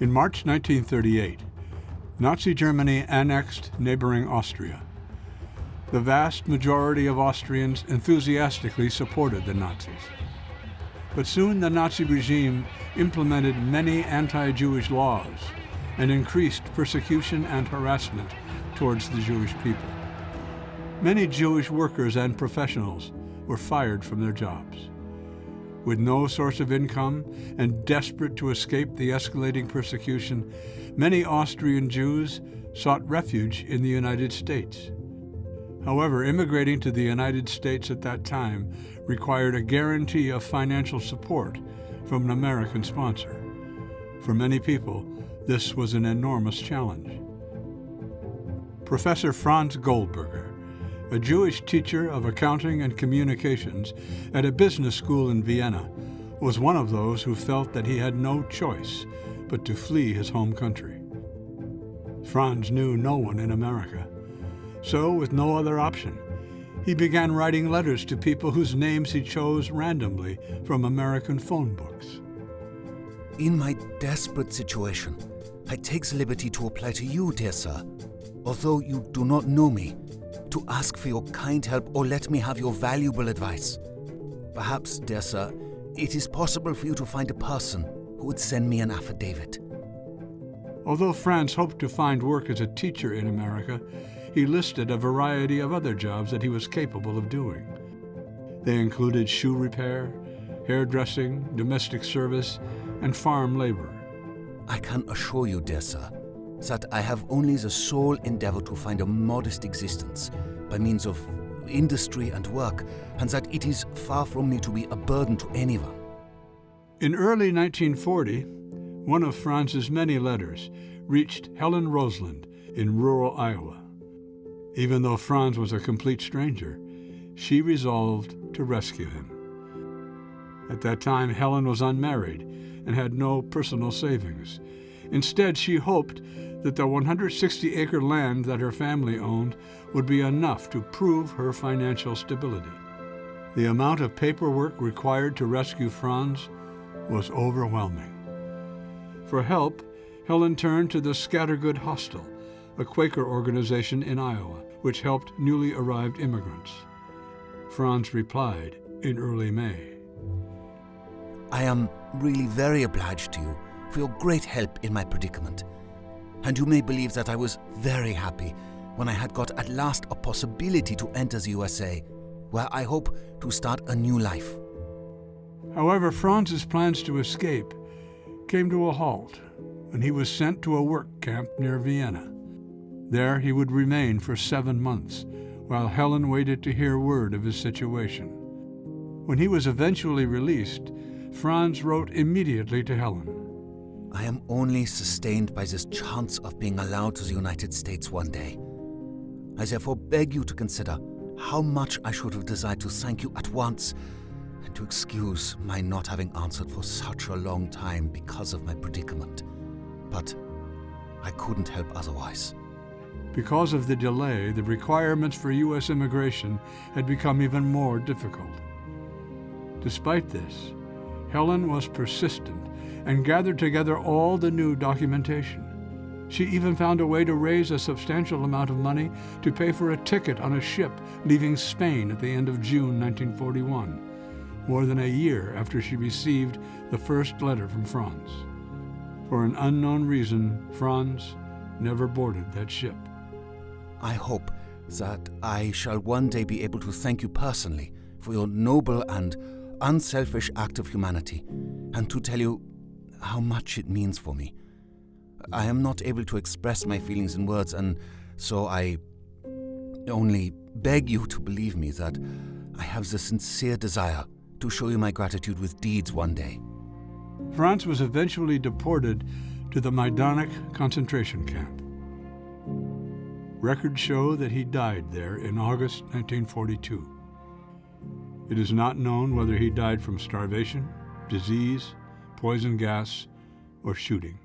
In March 1938, Nazi Germany annexed neighboring Austria. The vast majority of Austrians enthusiastically supported the Nazis. But soon the Nazi regime implemented many anti-Jewish laws and increased persecution and harassment towards the Jewish people. Many Jewish workers and professionals were fired from their jobs. With no source of income and desperate to escape the escalating persecution, many Austrian Jews sought refuge in the United States. However, immigrating to the United States at that time required a guarantee of financial support from an American sponsor. For many people, this was an enormous challenge. Professor Franz Goldberger, a Jewish teacher of accounting and communications at a business school in Vienna, was one of those who felt that he had no choice but to flee his home country. Franz knew no one in America, so with no other option, he began writing letters to people whose names he chose randomly from American phone books. In my desperate situation, I take the liberty to apply to you, dear sir, although you do not know me, to ask for your kind help or let me have your valuable advice. Perhaps, dear sir, it is possible for you to find a person who would send me an affidavit. Although Franz hoped to find work as a teacher in America, he listed a variety of other jobs that he was capable of doing. They included shoe repair, hairdressing, domestic service, and farm labor. I can assure you, dear sir, that I have only the sole endeavor to find a modest existence by means of industry and work, and that it is far from me to be a burden to anyone. In early 1940, one of Franz's many letters reached Helen Roseland in rural Iowa. Even though Franz was a complete stranger, she resolved to rescue him. At that time, Helen was unmarried and had no personal savings. Instead, she hoped that the 160-acre land that her family owned would be enough to prove her financial stability. The amount of paperwork required to rescue Franz was overwhelming. For help, Helen turned to the Scattergood Hostel, a Quaker organization in Iowa, which helped newly arrived immigrants. Franz replied in early May. I am really very obliged to you for your great help in my predicament. And you may believe that I was very happy when I had got at last a possibility to enter the USA, where I hope to start a new life. However, Franz's plans to escape came to a halt when he was sent to a work camp near Vienna. There he would remain for 7 months, while Helen waited to hear word of his situation. When he was eventually released, Franz wrote immediately to Helen. I am only sustained by this chance of being allowed to the United States one day. I therefore beg you to consider how much I should have desired to thank you at once and to excuse my not having answered for such a long time because of my predicament. But I couldn't help otherwise. Because of the delay, the requirements for U.S. immigration had become even more difficult. Despite this, Helen was persistent and gathered together all the new documentation. She even found a way to raise a substantial amount of money to pay for a ticket on a ship leaving Spain at the end of June 1941, more than a year after she received the first letter from Franz. For an unknown reason, Franz never boarded that ship. I hope that I shall one day be able to thank you personally for your noble and unselfish act of humanity, and to tell you how much it means for me. I am not able to express my feelings in words, and so I only beg you to believe me that I have the sincere desire to show you my gratitude with deeds one day. Franz was eventually deported to the Majdanek concentration camp. Records show that he died there in August 1942. It is not known whether he died from starvation, disease, poison gas, or shooting.